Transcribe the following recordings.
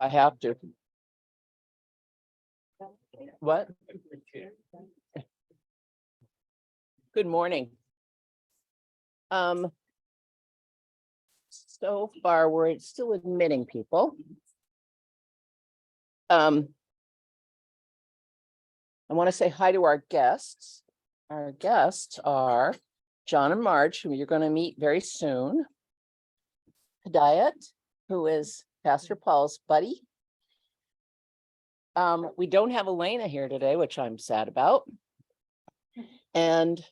I have to. What? Good morning. So far, we're still admitting people. I want to say hi to our guests. Our guests are John and Marge, who you're going to meet very soon. Hidayat, who is Pastor Paul's buddy. We don't have Elena here today, which I'm sad about. And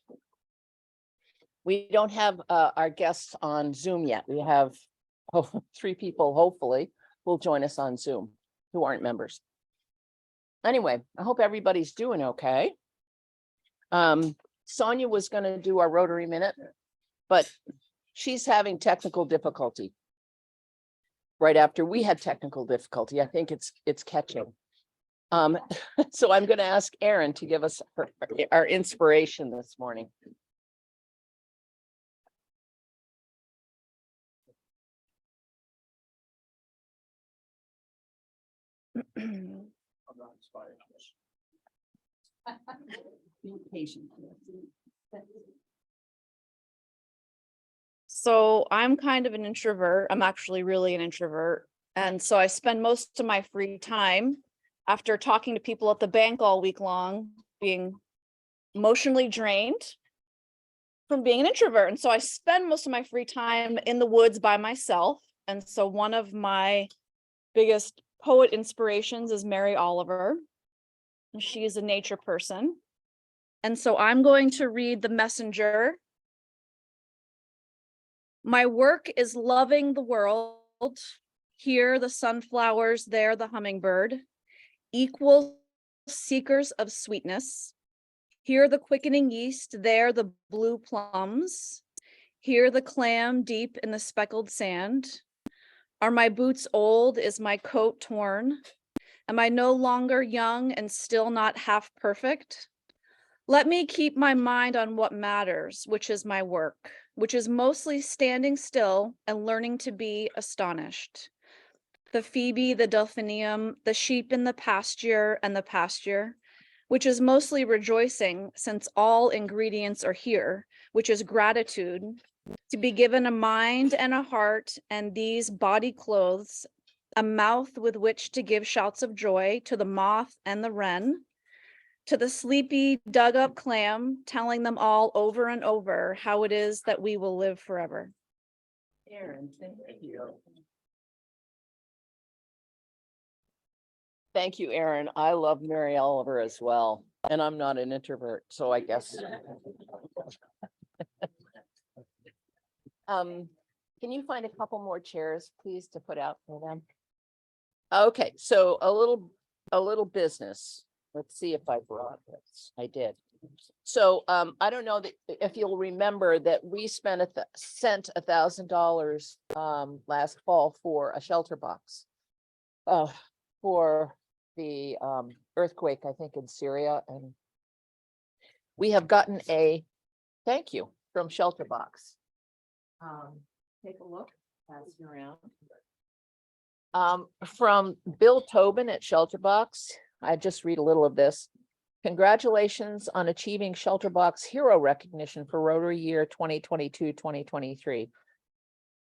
we don't have our guests on Zoom yet. We have 3 people, hopefully, will join us on Zoom who aren't members. Anyway, I hope everybody's doing okay. Sonia was going to do our Rotary Minute, but she's having technical difficulty. Right after we had technical difficulty, I think it's catching. So I'm going to ask Erin to give us our inspiration this morning. I'm not inspired. Be patient. So I'm kind of an introvert. I'm actually really an introvert. And so I spend most of my free time after talking to people at the bank all week long, being emotionally drained from being an introvert. And so I spend most of my free time in the woods by myself. And so one of my biggest poet inspirations is Mary Oliver. And she is a nature person. And so I'm going to read The Messenger. My work is loving the world. Here the sunflowers, there the hummingbird, equal seekers of sweetness. Here the quickening yeast, there the blue plums. Here the clam deep in the speckled sand. Are my boots old? Is my coat torn? Am I no longer young and still not half perfect? Let me keep my mind on what matters, which is my work, which is mostly standing still and learning to be astonished. The phoebe, the delphinium, the sheep in the pasture, which is mostly rejoicing since all ingredients are here, which is gratitude, to be given a mind and a heart and these body clothes, a mouth with which to give shouts of joy to the moth and the wren, to the sleepy dug up clam, telling them all over and over how it is that we will live forever. Erin, thank you. Thank you, Erin. I love Mary Oliver as well. And I'm not an introvert, so I guess. Can you find a couple more chairs, please, to put out for them? Okay, so a little business. Let's see if I brought this. I did. So I don't know that if you'll remember that we sent $1,000 last fall for a shelter box for the earthquake, I think, in Syria, and we have gotten a thank you from Shelter Box. Take a look, pass it around. From Bill Tobin at Shelter Box. I just read a little of this. Congratulations on achieving Shelter Box Hero recognition for Rotary year 2022-2023.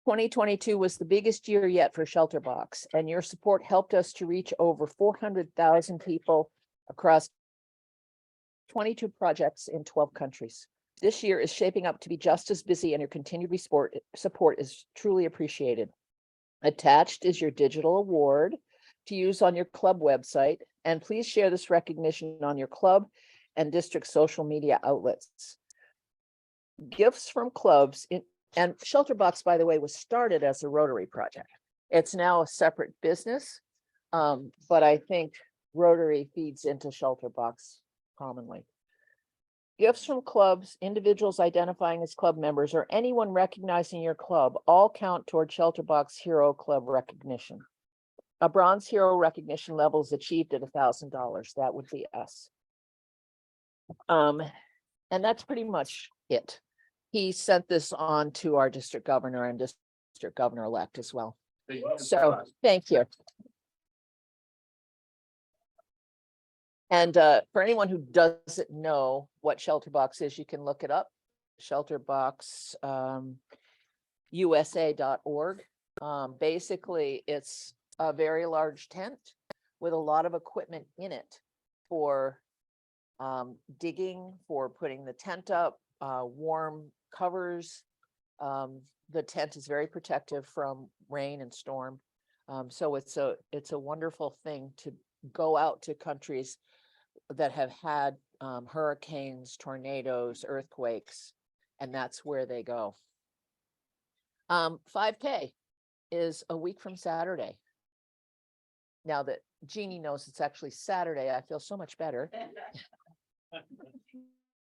2022 was the biggest year yet for Shelter Box, and your support helped us to reach over 400,000 people across 22 projects in 12 countries. This year is shaping up to be just as busy, and your continued support is truly appreciated. Attached is your digital award to use on your club website, and please share this recognition on your club and district social media outlets. Gifts from clubs and Shelter Box, by the way, was started as a Rotary project. It's now a separate business, but I think Rotary feeds into Shelter Box commonly. Gifts from clubs, individuals identifying as club members, or anyone recognizing your club all count toward Shelter Box Hero Club recognition. A bronze hero recognition level is achieved at $1,000. That would be us. And that's pretty much it. He sent this on to our district governor and district governor-elect as well. So thank you. And for anyone who doesn't know what Shelterbox is, you can look it up. Shelterbox USA.org. Basically, it's a very large tent with a lot of equipment in it for digging, for putting the tent up, warm covers. The tent is very protective from rain and storm. So it's a wonderful thing to go out to countries that have had hurricanes, tornadoes, earthquakes, and that's where they go. 5K is a week from Saturday. Now that Jeannie knows it's actually Saturday, I feel so much better.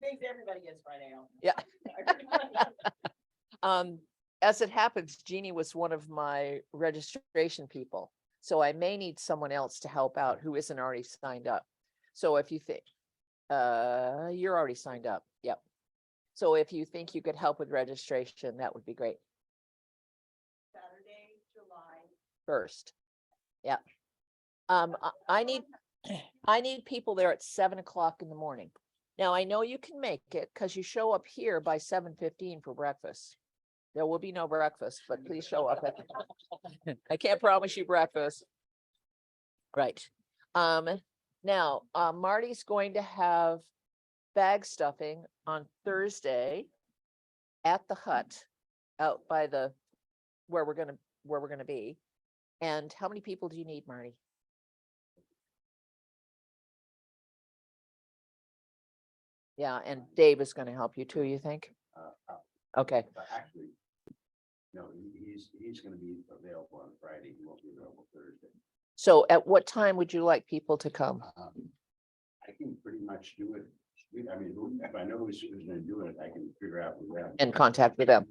Thanks, everybody gets Friday off. Yeah. As it happens, Jeannie was one of my registration people, so I may need someone else to help out who isn't already signed up. So if you think, you're already signed up, yep. So if you think you could help with registration, that would be great. Saturday, July 1st, yeah. I need people there at 7 o'clock in the morning. Now, I know you can make it because you show up here by 7:15 for breakfast. There will be no breakfast, but please show up at I can't promise you breakfast. Right. Now, Marty's going to have bag stuffing on Thursday at the hut out by the where we're gonna be. And how many people do you need, Marty? Yeah, and Dave is going to help you too, you think? Okay. But actually, no, he's gonna be available on Friday, he won't be available Thursday. So at what time would you like people to come? I can pretty much do it, I mean, if I know who's gonna do it, I can figure out who that. And contact with them.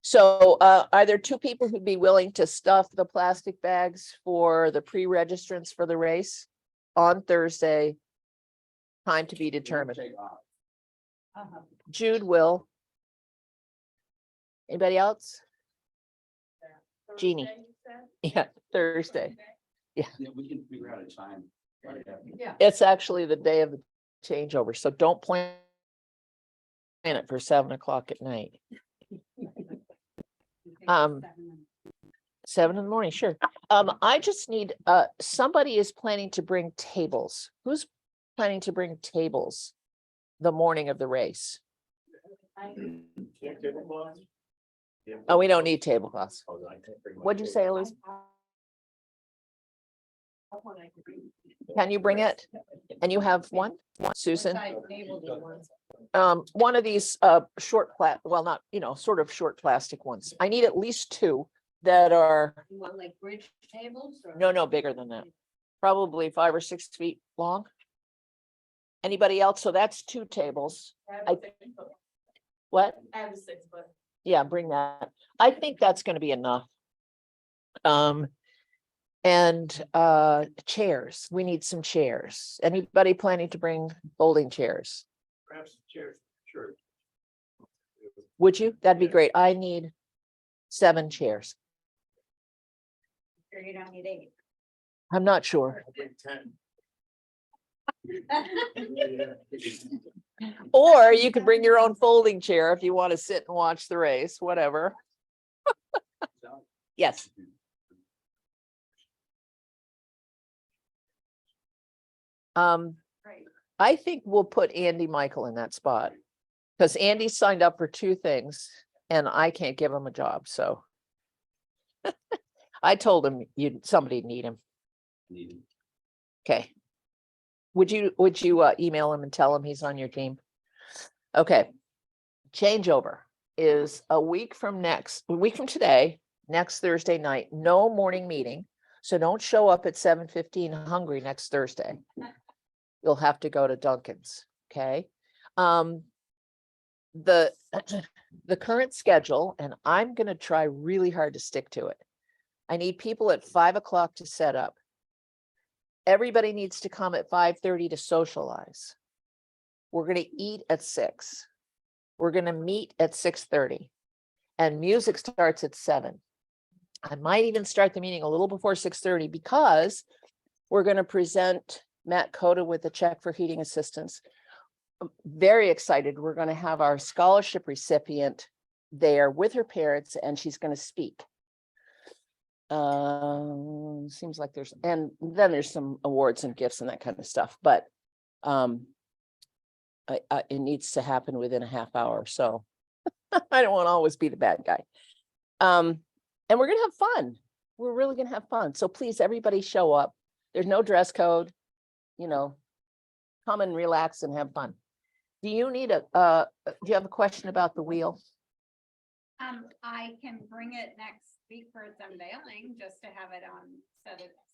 So are there two people who'd be willing to stuff the plastic bags for the pre-registrants for the race on Thursday? Time to be determined. Take off. Jude will. Anybody else? Jeannie. Thursday, you said? Yeah, Thursday. Yeah, we can figure out a time. Yeah. It's actually the day of the changeover, so don't plan it for 7 o'clock at night. 7 in the morning, sure. I just need, somebody is planning to bring tables. Who's planning to bring tables the morning of the race? Oh, we don't need tablecloths. What'd you say, Elizabeth? Can you bring it? And you have one, Susan? One of these short well, not, sort of short plastic ones. I need at least two that are, You want like bridge tables? Or? no, bigger than that. Probably 5 or 6 feet long. Anybody else? So that's 2 tables. What? I have a 6 foot. Yeah, bring that. I think that's going to be enough. And chairs. We need some chairs. Anybody planning to bring folding chairs? Perhaps chairs, sure. Would you? That'd be great. I need 7 chairs. Sure you don't need 8. I'm not sure. Or you could bring your own folding chair if you want to sit and watch the race, whatever. Yes. Right. I think we'll put Andy Michael in that spot because Andy signed up for 2 things and I can't give him a job. So I told him somebody need him. Okay. Would you email him and tell him he's on your team? Okay. Changeover is a week from today, next Thursday night, no morning meeting. So don't show up at 7:15 hungry next Thursday. You'll have to go to Dunkin's. Okay. The current schedule, and I'm going to try really hard to stick to it. I need people at 5 o'clock to set up. Everybody needs to come at 5:30 to socialize. We're going to eat at 6. We're going to meet at 6:30 and music starts at 7. I might even start the meeting a little before 6:30 because we're going to present Matt Coda with the check for heating assistance. I'm very excited. We're going to have our scholarship recipient there with her parents, and she's going to speak. Seems like there's, and then there's some awards and gifts and that kind of stuff, but it needs to happen within a half hour, so I don't want to always be the bad guy. And we're gonna have fun. We're really gonna have fun. So please, everybody show up. There's no dress code, you know, come and relax and have fun. Do you need do you have a question about the wheel? I can bring it next week for its unveiling, just to have it on,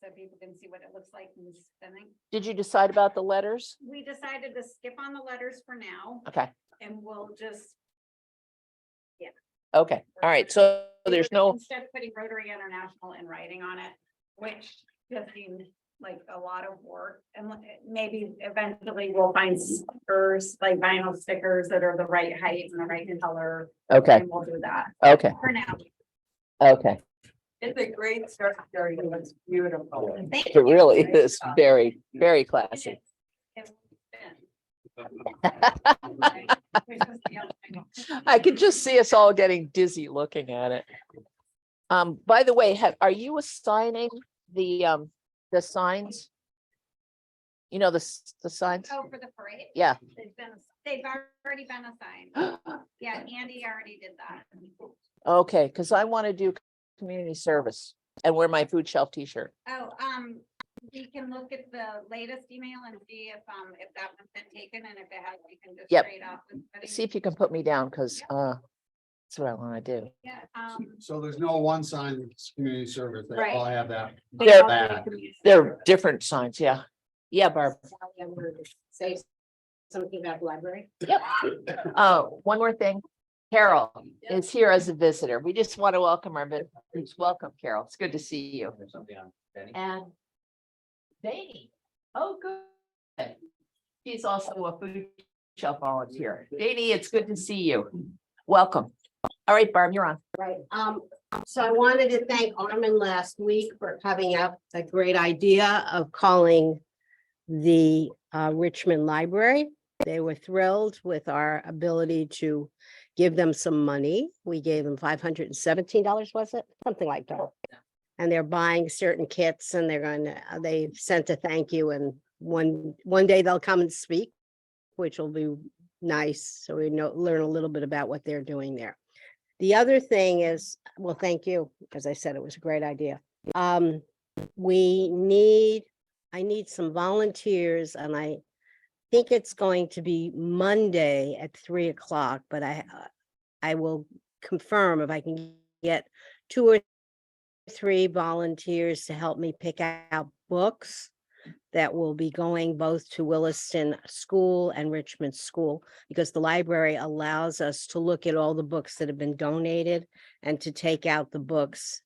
so people can see what it looks like in spinning. Did you decide about the letters? We decided to skip on the letters for now, Okay, and we'll just. okay, all right, so there's no, Instead of putting Rotary International in writing on it, which just seemed like a lot of work, and maybe eventually we'll find stickers, like vinyl stickers that are the right height and the right color. okay, And we'll do that okay, for now. okay. It's a great start. It's beautiful. It really is very, very classy. I could just see us all getting dizzy looking at it. By the way, are you assigning the signs? You know, the signs? Oh, for the parade? Yeah. They've already been assigned. Yeah, Andy already did that. Okay, because I want to do community service and wear my food shelf t-shirt. Oh, we can look at the latest email and see if that one's been taken, and if it has, we can just Yep. trade off. See if you can put me down, because that's what I want to do. Yeah, So there's no one sign that's community service, they all have that. They're, That. they're different signs, yeah. Yeah, Barb. Say something about the library. Yep. One more thing. Carol is here as a visitor. We just want to welcome our visitors. Welcome, Carol. It's good to see you. And Danny. Oh, good. She's also a food shelf volunteer. Danny, it's good to see you. Welcome. All right, Barb, you're on. Right, so I wanted to thank Armin last week for coming up with a great idea of calling the Richmond Library. They were thrilled with our ability to give them some money. We gave them $517, was it? Something like that. And they're buying certain kits, and they sent a thank you, and one day they'll come and speak, which will be nice. So we learn a little bit about what they're doing there. The other thing is, well, thank you, because I said it was a great idea. I need some volunteers, and I think it's going to be Monday at 3:00, but I will confirm if I can get 2 or 3 volunteers to help me pick out books that will be going both to Williston School and Richmond School, because the library allows us to look at all the books that have been donated and to take out the books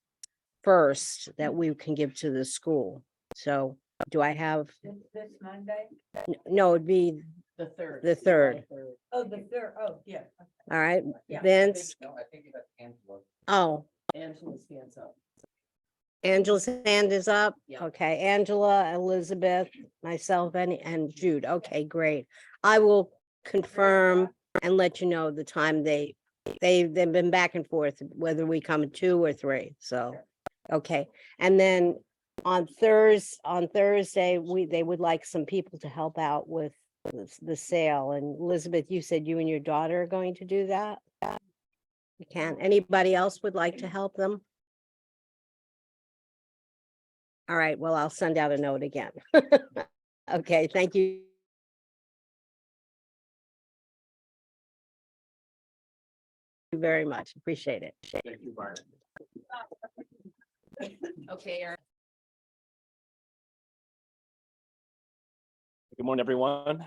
first that we can give to the school. So do I have? This Monday? No, it'd be The third. the 3rd. Oh, the third, oh, yeah. All right, Yeah. Vince. Oh, Angela's hands up. Angela's hand is up. Yeah. Okay, Angela, Elizabeth, myself, and Jude. Okay, great. I will confirm and let you know the time they've been back and forth, whether we come at 2 or 3. So, okay. And then on Thursday, they would like some people to help out with the sale. And Elizabeth, you said you and your daughter are going to do that? You can. Anybody else would like to help them? All right, well, I'll send out a note again. Okay, thank you. Very much. Appreciate it. Thank you, Bart. Okay, Erin. Good morning, everyone.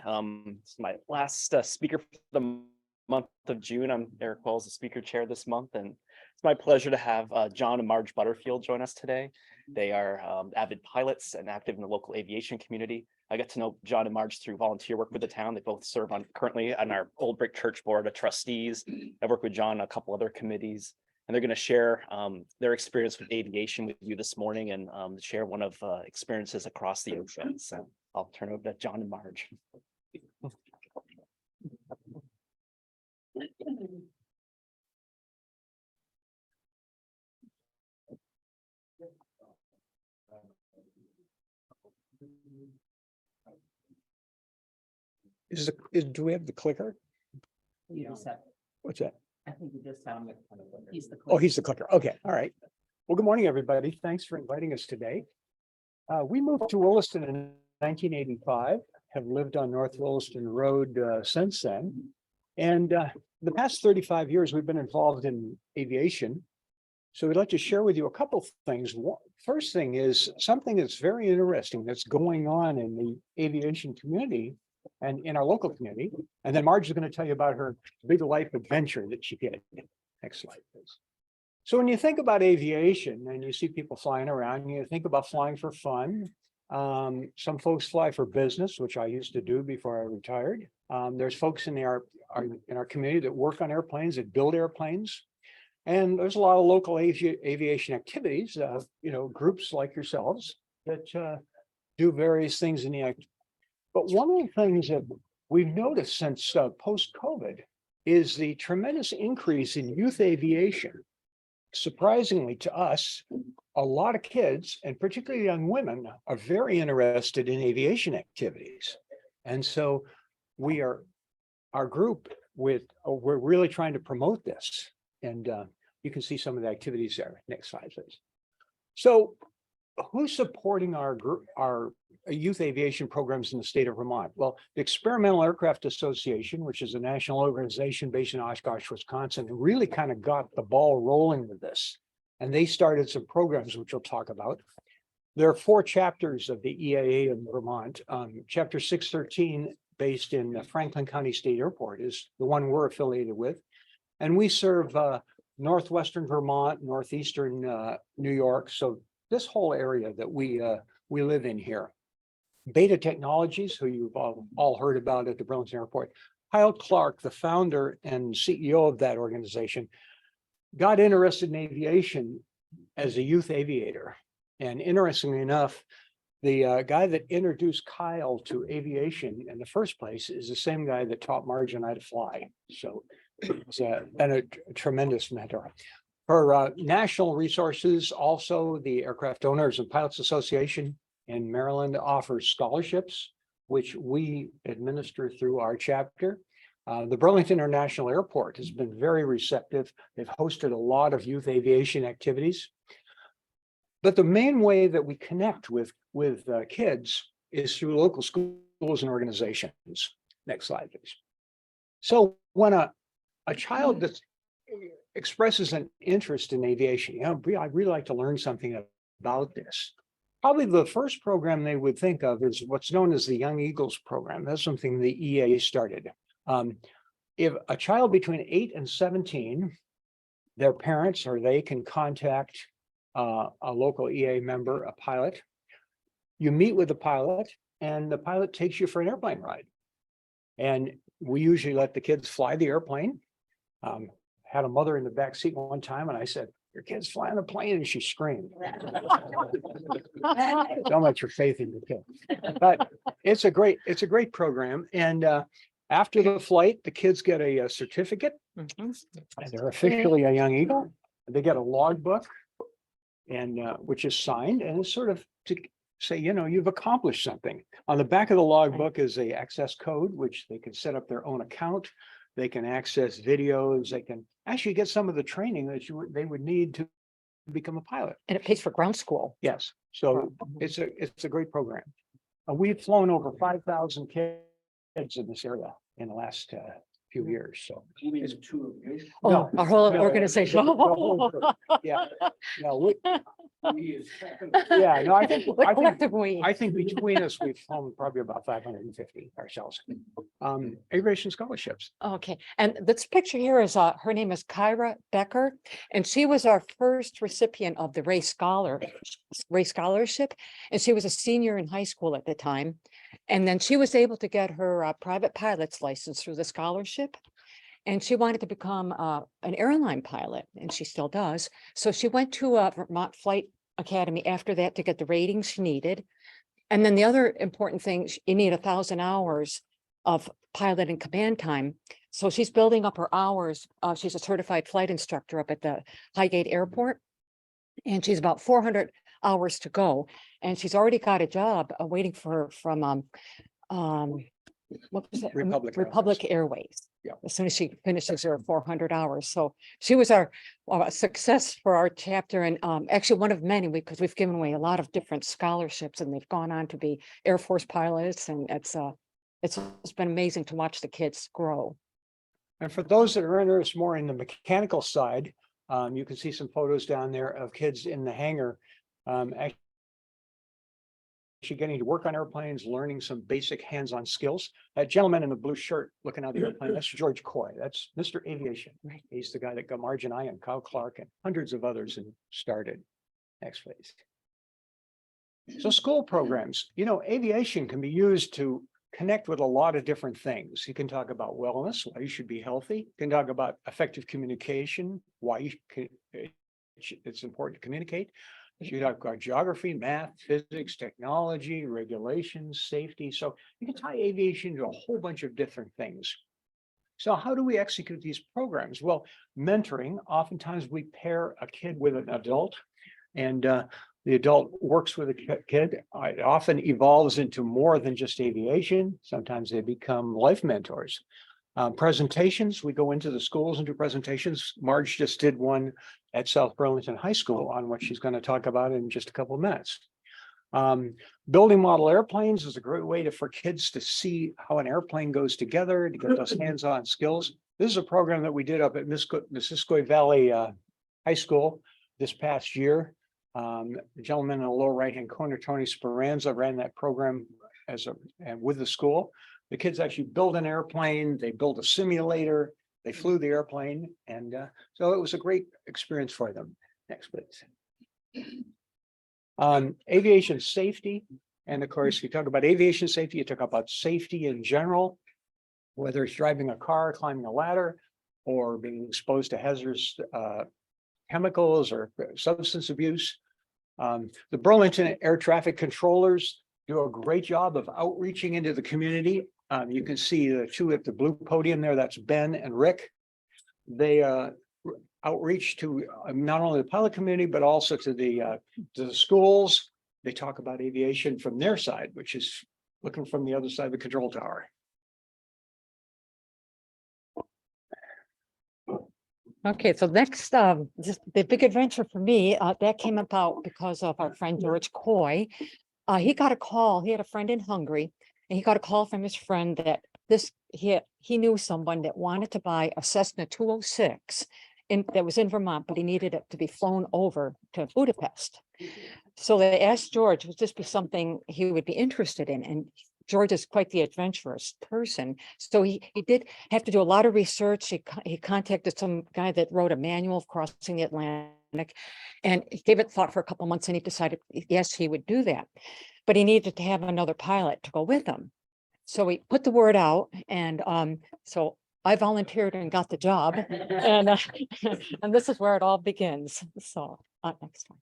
It's my last speaker for the month of June. I'm Eric Wells, the speaker chair this month, and it's my pleasure to have John and Marge Butterfield join us today. They are avid pilots and active in the local aviation community. I got to know John and Marge through volunteer work with the town. They both serve currently on our Old Brick Church Board of Trustees. I work with John on a couple other committees. and they're going to share their experience with aviation with you this morning and share one of experiences across the ocean. So I'll turn over to John and Marge. Do we have the clicker? What's that? I think you just found it. He's the. Oh, he's the clicker. Okay, all right. Well, good morning, everybody. Thanks for inviting us today. We moved to Williston in 1985, have lived on North Williston Road since then. And the past 35 years, we've been involved in aviation. So we'd like to share with you a couple things. First thing is something that's very interesting that's going on in the aviation community and in our local community. And then Marge is going to tell you about her big life adventure that she did. Next slide, please. So when you think about aviation and you see people flying around, you think about flying for fun. Some folks fly for business, which I used to do before I retired. There's folks in our community that work on airplanes, that build airplanes. And there's a lot of local aviation activities, groups like yourselves that do various things in the act. But one of the things that we've noticed since post-COVID is the tremendous increase in youth aviation. Surprisingly to us, a lot of kids, and particularly young women, are very interested in aviation activities. And so our group we're really trying to promote this. And you can see some of the activities there. Next slide, please. So who's supporting our youth aviation programs in the state of Vermont? Well, the Experimental Aircraft Association, which is a national organization based in Oshkosh, Wisconsin, really kind of got the ball rolling with this. And they started some programs, which we'll talk about. There are 4 chapters of the EAA in Vermont. Chapter 613, based in Franklin County State Airport, is the one we're affiliated with. And we serve northwestern Vermont, northeastern New York. So this whole area that we live in here. Beta Technologies, who you've all heard about at the Burlington Airport. Kyle Clark, the founder and CEO of that organization, got interested in aviation as a youth aviator. And interestingly enough, the guy that introduced Kyle to aviation in the first place is the same guy that taught Marge and I to fly. So it's been a tremendous mentor. For national resources, also the Aircraft Owners and Pilots Association in Maryland offers scholarships, which we administer through our chapter. The Burlington International Airport has been very receptive. They've hosted a lot of youth aviation activities. But the main way that we connect with kids is through local schools and organizations. Next slide, please. So when a child that expresses an interest in aviation, I'd really like to learn something about this. Probably the first program they would think of is what's known as the Young Eagles program. That's something the EAA started. If a child between 8 and 17, their parents or they can contact a local EAA member, a pilot. You meet with the pilot and the pilot takes you for an airplane ride. And we usually let the kids fly the airplane. Had a mother in the back seat one time and I said, "Your kid's flying a plane," and she screamed. Don't let your faith in your kid. But it's a great program. And after the flight, the kids get a certificate and they're officially a Young Eagle. They get a logbook and which is signed, and it's sort of to say, you've accomplished something. On the back of the logbook is a access code, which they can set up their own account. They can access videos. They can actually get some of the training that they would need to become a pilot. And it pays for ground school. Yes. So it's a great program. We've flown over 5,000 kids in this area in the last few years. So It's 2 of you. Oh, No, our whole no, organization. the whole group. Yeah. No, He is second. yeah, no, I think The collective we. I think between us, we've flown probably about 550 ourselves. Aviation scholarships. Okay, and this picture here is, her name is Kyra Becker, and she was our first recipient of the Ray Scholarship. And she was a senior in high school at the time. And then she was able to get her private pilot's license through the scholarship. And she wanted to become an airline pilot, and she still does. So she went to Vermont Flight Academy after that to get the ratings she needed. And then the other important thing, you need 1,000 hours of pilot and command time. So she's building up her hours. She's a certified flight instructor up at the Highgate Airport. And she's about 400 hours to go. And she's already got a job waiting for her from what was it? Republic Airways. Yeah. As soon as she finishes her 400 hours. So she was our success for our chapter, and actually one of many, because we've given away a lot of different scholarships, and they've gone on to be Air Force pilots, and it's been amazing to watch the kids grow. And for those that are interested more in the mechanical side, you can see some photos down there of kids in the hangar. Actually getting to work on airplanes, learning some basic hands-on skills. That gentleman in the blue shirt looking out the airplane, that's George Coy. That's Mr. Aviation. Right. He's the guy that got Marge and I and Kyle Clark and hundreds of others and started. Next, please. So school programs, aviation can be used to connect with a lot of different things. You can talk about wellness, why you should be healthy. You can talk about effective communication, why it's important to communicate. You talk about geography, math, physics, technology, regulations, safety. So you can tie aviation to a whole bunch of different things. So how do we execute these programs? Well, mentoring, oftentimes we pair a kid with an adult, and the adult works with a kid. It often evolves into more than just aviation. Sometimes they become life mentors. Presentations, we go into the schools and do presentations. Marge just did one at South Burlington High School on what she's going to talk about in just a couple of minutes. Building model airplanes is a great way for kids to see how an airplane goes together, to get those hands-on skills. This is a program that we did up at Missisquoi Valley High School this past year. The gentleman in the lower right-hand corner, Tony Speranza, ran that program with the school. The kids actually build an airplane, they build a simulator, they flew the airplane, and so it was a great experience for them. Next, please. Aviation safety, and of course, you talk about aviation safety, you talk about safety in general, whether it's driving a car, climbing a ladder, or being exposed to hazardous chemicals or substance abuse. The Burlington Air Traffic Controllers do a great job of outreaching into the community. You can see the two at the blue podium there, that's Ben and Rick. They outreach to not only the pilot community, but also to the schools. They talk about aviation from their side, which is looking from the other side of the control tower. Okay, so next, just the big adventure for me, that came about because of our friend George Coy. He got a call, he had a friend in Hungary, and he got a call from his friend that he knew someone that wanted to buy a Cessna 206 that was in Vermont, but he needed it to be flown over to Budapest. So they asked George, would this be something he would be interested in? And George is quite the adventurous person. So he did have to do a lot of research. He contacted some guy that wrote a manual of crossing the Atlantic, and he gave it thought for a couple of months, and he decided, yes, he would do that. But he needed to have another pilot to go with him. So he put the word out, and so I volunteered and got the job. And and this is where it all begins. So next one.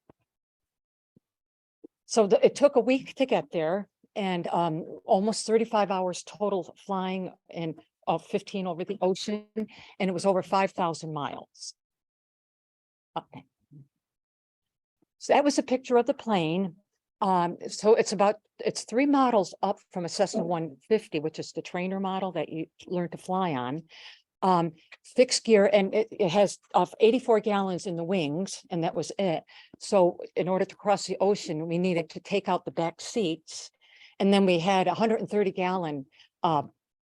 So it took a week to get there, and almost 35 hours total flying, and 15 over the ocean, and it was over 5,000 miles. Okay. So that was a picture of the plane. So it's 3 models up from a Cessna 150, which is the trainer model that you learn to fly on. Fixed gear, and it has 84 gallons in the wings, and that was it. So in order to cross the ocean, we needed to take out the back seats. And then we had a 130-gallon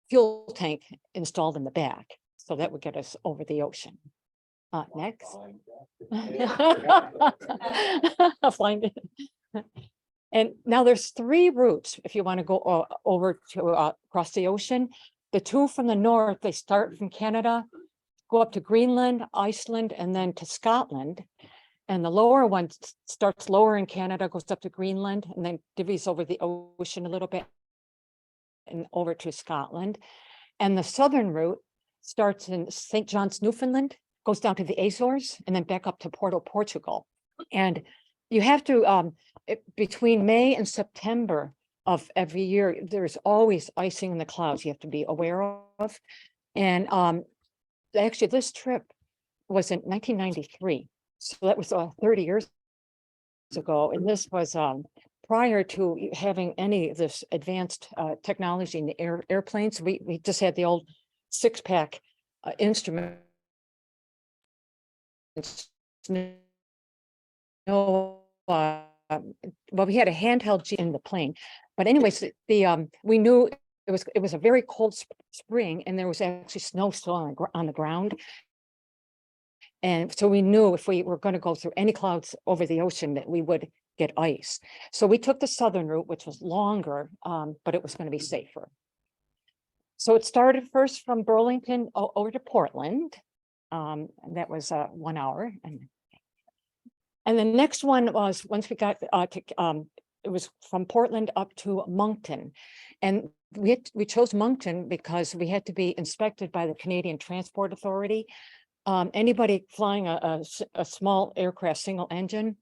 fuel tank installed in the back. So that would get us over the ocean. Next. Find it. And now there's 3 routes if you want to go over to across the ocean. The 2 from the north, they start from Canada, go up to Greenland, Iceland, and then to Scotland. And the lower one starts lower in Canada, goes up to Greenland, and then divvies over the ocean a little bit and over to Scotland. And the southern route starts in St. John's, Newfoundland, goes down to the Azores, and then back up to Porto, Portugal. And you have to, between May and September of every year, there's always icing in the clouds you have to be aware of. And actually, this trip was in 1993. So that was 30 years ago. And this was prior to having any of this advanced technology in the airplanes. We just had the old 6-pack instrument. No, well, we had a handheld in the plane, but anyways, we knew it was a very cold spring, and there was actually snow still on the ground. And so we knew if we were going to go through any clouds over the ocean that we would get ice. So we took the southern route, which was longer, but it was going to be safer. So it started first from Burlington over to Portland. And that was 1 hour. And the next one was once we got it was from Portland up to Moncton. And we chose Moncton because we had to be inspected by the Canadian Transport Authority. Anybody flying a small aircraft, single engine,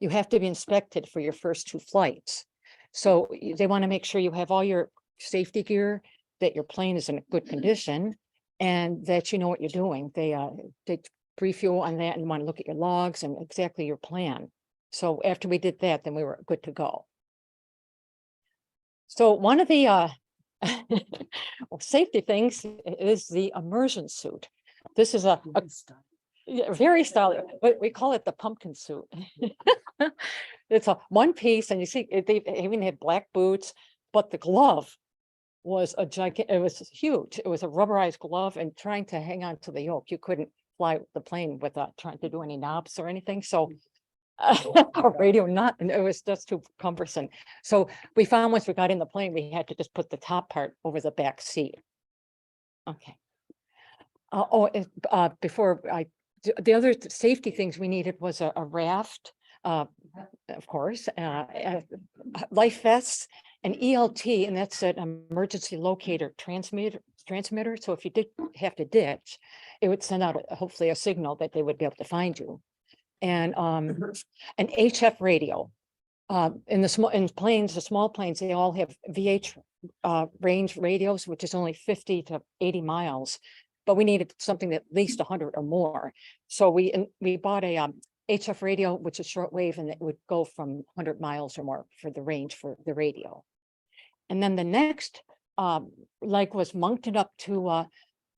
you have to be inspected for your first 2 flights. So they want to make sure you have all your safety gear, that your plane is in good condition, and that you know what you're doing. They brief you on that and want to look at your logs and exactly your plan. So after we did that, then we were good to go. So one of the safety things is the immersion suit. This is a very stylish, but we call it the pumpkin suit. It's a one piece, and you see they even had black boots, but the glove was a giant. It was huge. It was a rubberized glove, and trying to hang on to the yoke, you couldn't fly the plane without trying to do any knobs or anything. So a radio not, and it was just too cumbersome. So we found once we got in the plane, we had to just put the top part over the back seat. Okay. Before the other safety things we needed was a raft, of course, life vests, an ELT, and that's an emergency locator transmitter. So if you did have to ditch, it would send out hopefully a signal that they would be able to find you. And an HF radio. In the small planes, they all have VH range radios, which is only 50 to 80 miles. But we needed something that at least 100 or more. So we bought a HF radio, which is shortwave, and it would go from 100 miles or more for the range for the radio. And then the next leg was Moncton up to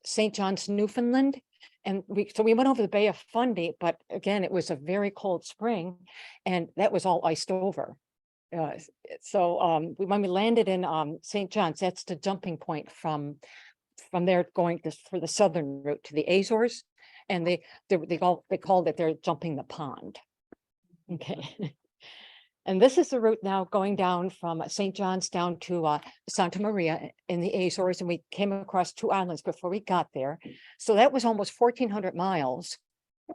St. John's, Newfoundland. And so we went over the Bay of Fundy, but again, it was a very cold spring, and that was all iced over. So when we landed in St. John's, that's the jumping point from there going for the southern route to the Azores, and they called it, they're jumping the pond. Okay. And this is the route now going down from St. John's down to Santa Maria in the Azores, and we came across 2 islands before we got there. So that was almost 1,400 miles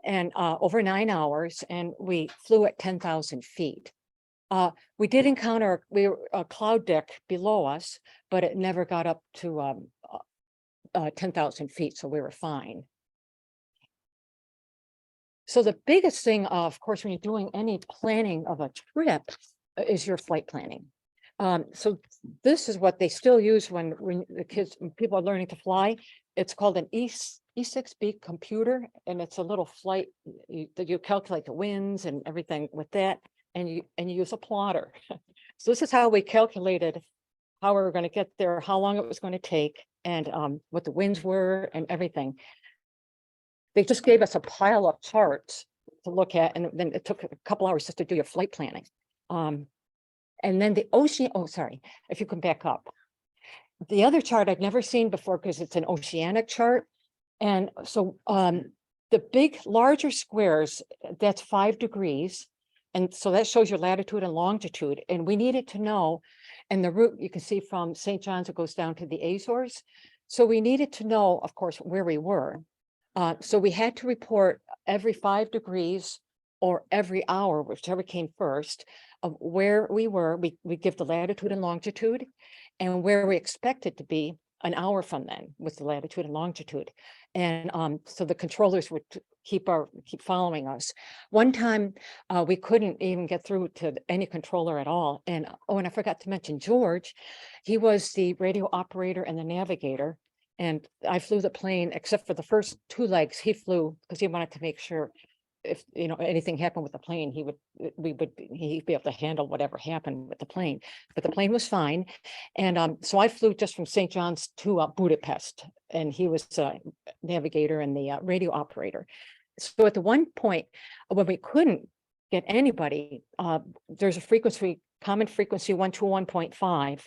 and over 9 hours, and we flew at 10,000 feet. We did encounter a cloud deck below us, but it never got up to 10,000 feet, so we were fine. So the biggest thing, of course, when you're doing any planning of a trip is your flight planning. So this is what they still use when people are learning to fly. It's called an E6B computer, and it's a little flight that you calculate the winds and everything with that, and you use a plotter. So this is how we calculated how we were going to get there, how long it was going to take, and what the winds were and everything. They just gave us a pile of charts to look at, and then it took a couple hours just to do your flight planning. And then the ocean, if you can back up. The other chart I'd never seen before because it's an oceanic chart. And so the larger squares, that's 5 degrees. And so that shows your latitude and longitude. And we needed to know, and the route you can see from St. John's, it goes down to the Azores. So we needed to know, of course, where we were. So we had to report every 5 degrees or every hour, whichever came first, of where we were. We give the latitude and longitude and where we expected to be an hour from then with the latitude and longitude. And so the controllers would keep following us. One time we couldn't even get through to any controller at all. And oh, and I forgot to mention George, he was the radio operator and the navigator. And I flew the plane, except for the first 2 legs, he flew because he wanted to make sure if anything happened with the plane, he'd be able to handle whatever happened with the plane. But the plane was fine. And so I flew just from St. John's to Budapest, and he was navigator and the radio operator. So at the one point when we couldn't get anybody, there's a common frequency 121.5.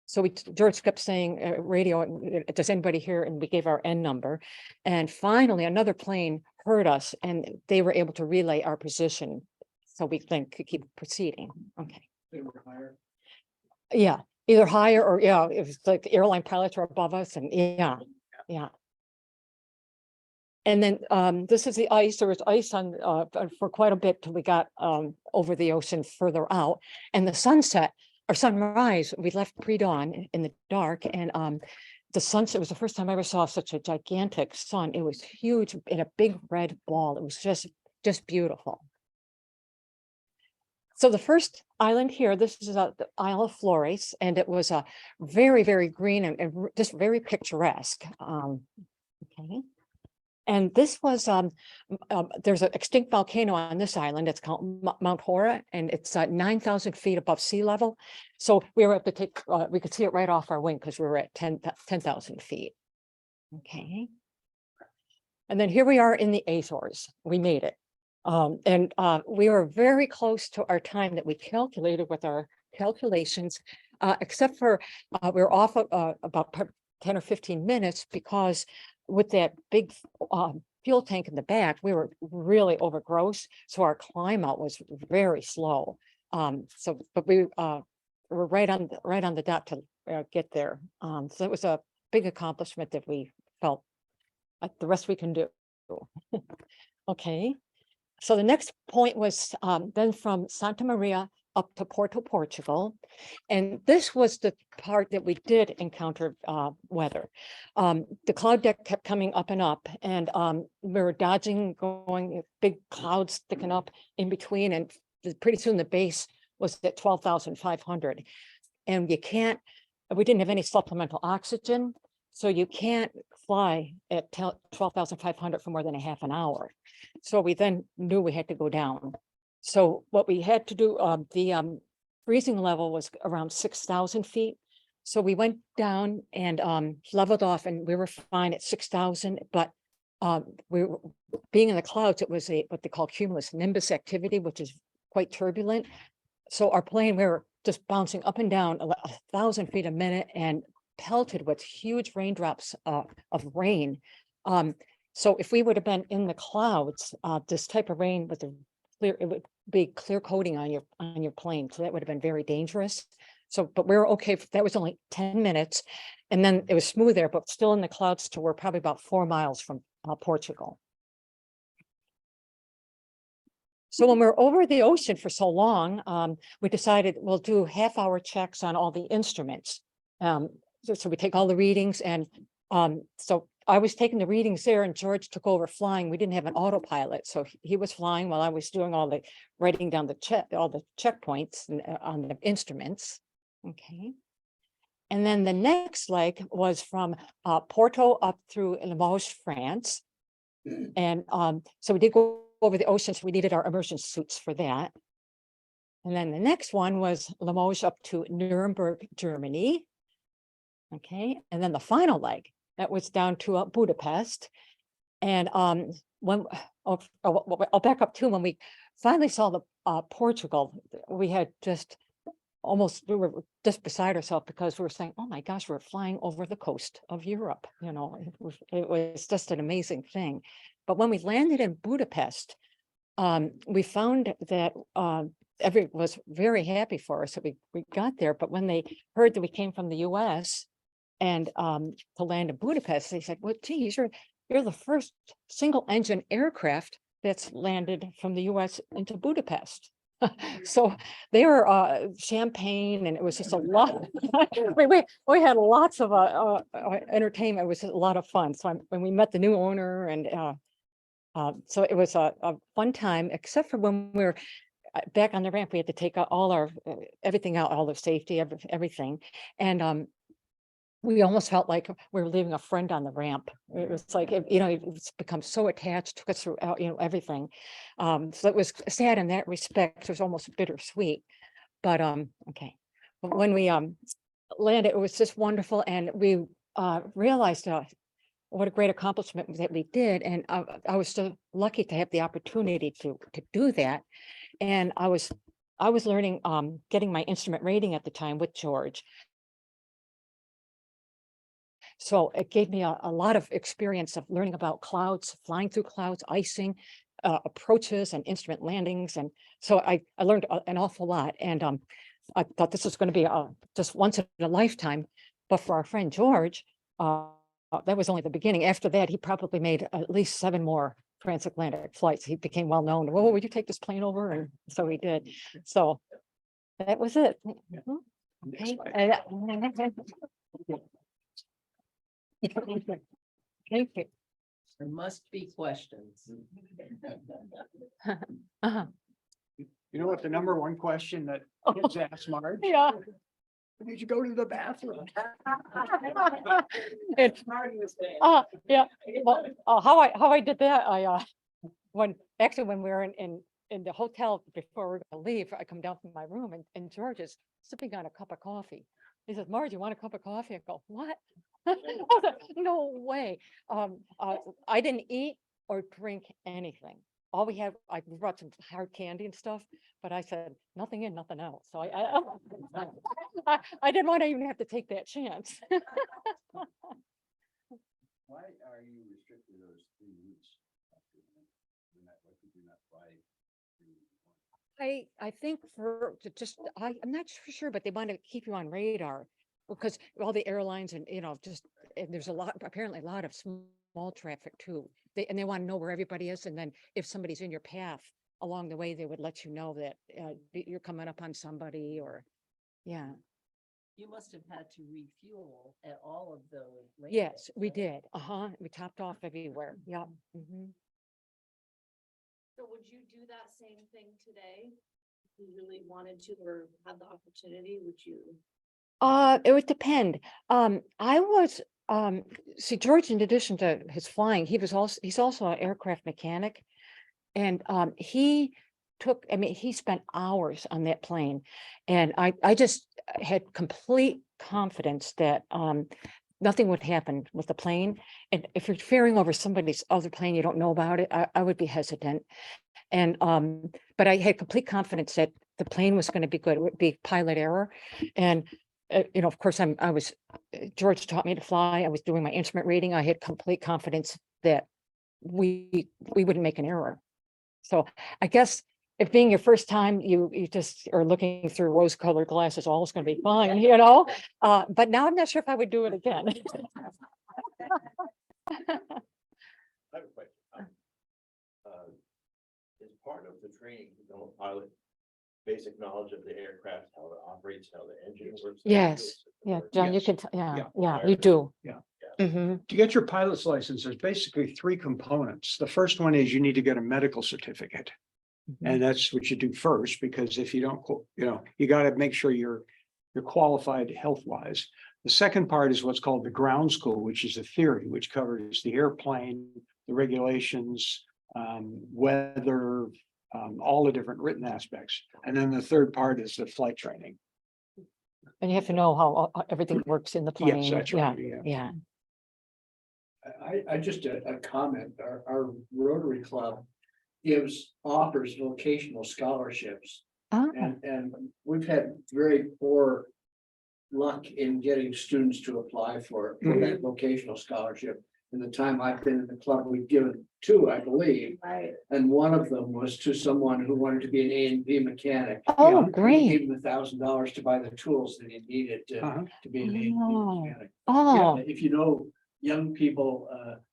So George kept saying, radio, does anybody hear? And we gave our N number. And finally, another plane heard us and they were able to relay our position. So we then could keep proceeding. Okay. They were higher. Yeah, either higher or, yeah, it was like the airline pilots were above us and yeah. And then this is the ice. There was ice on for quite a bit till we got over the ocean further out. And the sunset or sunrise, we left pre-dawn in the dark, and the sunset was the first time I ever saw such a gigantic sun. It was huge in a big red ball. It was just beautiful. So the first island here, this is the Isle of Flores, and it was very, very green and just very picturesque. Okay. And this was, there's an extinct volcano on this island. It's called Mount Hora, and it's 9,000 feet above sea level. So we were able to take, we could see it right off our wing because we were at 10,000 feet. Okay. And then here we are in the Azores. We made it. And we were very close to our time that we calculated with our calculations, except for we were off about 10 or 15 minutes because with that big fuel tank in the back, we were really overgross. So our climb out was very slow. But we were right on the dot to get there. So it was a big accomplishment that we felt like the rest we can do. Okay. So the next point was then from Santa Maria up to Porto, Portugal. And this was the part that we did encounter weather. The cloud deck kept coming up and up, and we were dodging, going big clouds sticking up in between. And pretty soon the base was at 12,500. And we didn't have any supplemental oxygen. So you can't fly at 12,500 for more than a half an hour. So we then knew we had to go down. So what we had to do, the freezing level was around 6,000 feet. So we went down and leveled off, and we were fine at 6,000. But we were being in the clouds, it was what they call cumulus nimbus activity, which is quite turbulent. So our plane, we were just bouncing up and down 1,000 feet a minute and pelted with huge raindrops of rain. So if we would have been in the clouds, this type of rain with it would be clear coating on your plane. So that would have been very dangerous. So, but we were okay. That was only 10 minutes. And then it was smooth there, but still in the clouds till we're probably about 4 miles from Portugal. So when we're over the ocean for so long, we decided we'll do half-hour checks on all the instruments. So we take all the readings, and so I was taking the readings there, and George took over flying. We didn't have an autopilot, so he was flying while I was doing all the writing down all the checkpoints on the instruments. Okay. And then the next leg was from Porto up through Limoges, France. And so we did go over the ocean, so we needed our immersion suits for that. And then the next one was Limoges up to Nuremberg, Germany. Okay, and then the final leg, that was down to Budapest. And when I'll back up too, when we finally saw the Portugal, we had we were just beside ourselves because we were saying, oh my gosh, we're flying over the coast of Europe. You know, it was just an amazing thing. But when we landed in Budapest, we found that everyone was very happy for us that we got there. But when they heard that we came from the US and to land in Budapest, they said, well, geez, you're the first single engine aircraft that's landed from the US into Budapest. So they were champagne and it was just a lot. We had lots of entertainment. It was a lot of fun. So when we met the new owner and so it was a fun time, except for when we were back on the ramp, we had to take out all our everything out, all the safety, everything. And we almost felt like we were leaving a friend on the ramp. It was like, it's become so attached to us throughout, everything. So it was sad in that respect. It was almost bittersweet. But okay. But when we landed, it was just wonderful. And we realized what a great accomplishment that we did. And I was so lucky to have the opportunity to do that. And I was learning, getting my instrument rating at the time with George. So it gave me a lot of experience of learning about clouds, flying through clouds, icing, approaches and instrument landings. And so I learned an awful lot. And I thought this was going to be just once in a lifetime. But for our friend George, that was only the beginning. After that, he probably made at least 7 more transatlantic flights. He became well known. Well, would you take this plane over? And so he did. So that was it. Okay. Thank you. There must be questions. Uh-huh. You know what the number one question that kids ask Marge? Yeah. Did you go to the bathroom? It's yeah. Well, how I did that, when we were in the hotel before we were gonna leave, I come down from my room and George is sipping on a cup of coffee. He says, "Marge, you want a cup of coffee?" I go, "What?" I was like, no way. I didn't eat or drink anything. All we had, I brought some hard candy and stuff, but I said nothing in, nothing out. So I didn't want to even have to take that chance. Why are you restricted to those 3 weeks? Why could you not fly? I think I'm not sure, but they want to keep you on radar because all the airlines and, and there's apparently a lot of small traffic too. They want to know where everybody is. And then if somebody's in your path along the way, they would let you know that you're coming up on somebody or, yeah. You must have had to refuel at all of those. Yes, we did. We topped off everywhere. Yeah. Mhm. So would you do that same thing today? If you really wanted to or had the opportunity, would you? It would depend. I was, see, George, in addition to his flying, he's also an aircraft mechanic. And he spent hours on that plane. And I just had complete confidence that nothing would happen with the plane. And if you're ferrying over somebody's other plane, you don't know about it, I would be hesitant. And but I had complete confidence that the plane was going to be good. It would be pilot error. And of course, George taught me to fly. I was doing my instrument rating. I had complete confidence that we wouldn't make an error. So I guess if being your first time, you just are looking through rose-colored glasses, all is going to be fine, but now I'm not sure if I would do it again. I have a question. Is part of the training to become a pilot basic knowledge of the aircraft, how it operates, how the engine works? Yes. Yeah, John, you Yes. can, Yeah. yeah, you do. Yeah. Mhm. To get your pilot's license, there's basically 3 components. The first one is you need to get a medical certificate. And that's what you do first, because if you don't, you got to make sure you're qualified health wise. The second part is what's called the ground school, which is a theory, which covers the airplane, the regulations, weather, all the different written aspects. And then the third part is the flight training. And you have to know how everything works in the plane. Yes, that's Yeah, right. yeah. I just a comment, our Rotary Club offers vocational scholarships. Oh, And we've had very poor luck in getting students to apply for that vocational scholarship. In the time I've been in the club, we've given 2, I believe. Right. And one of them was to someone who wanted to be an A&P mechanic. Oh, We great. gave him $1,000 to buy the tools that he needed to be an A&P Oh. mechanic. Oh, If you know young people,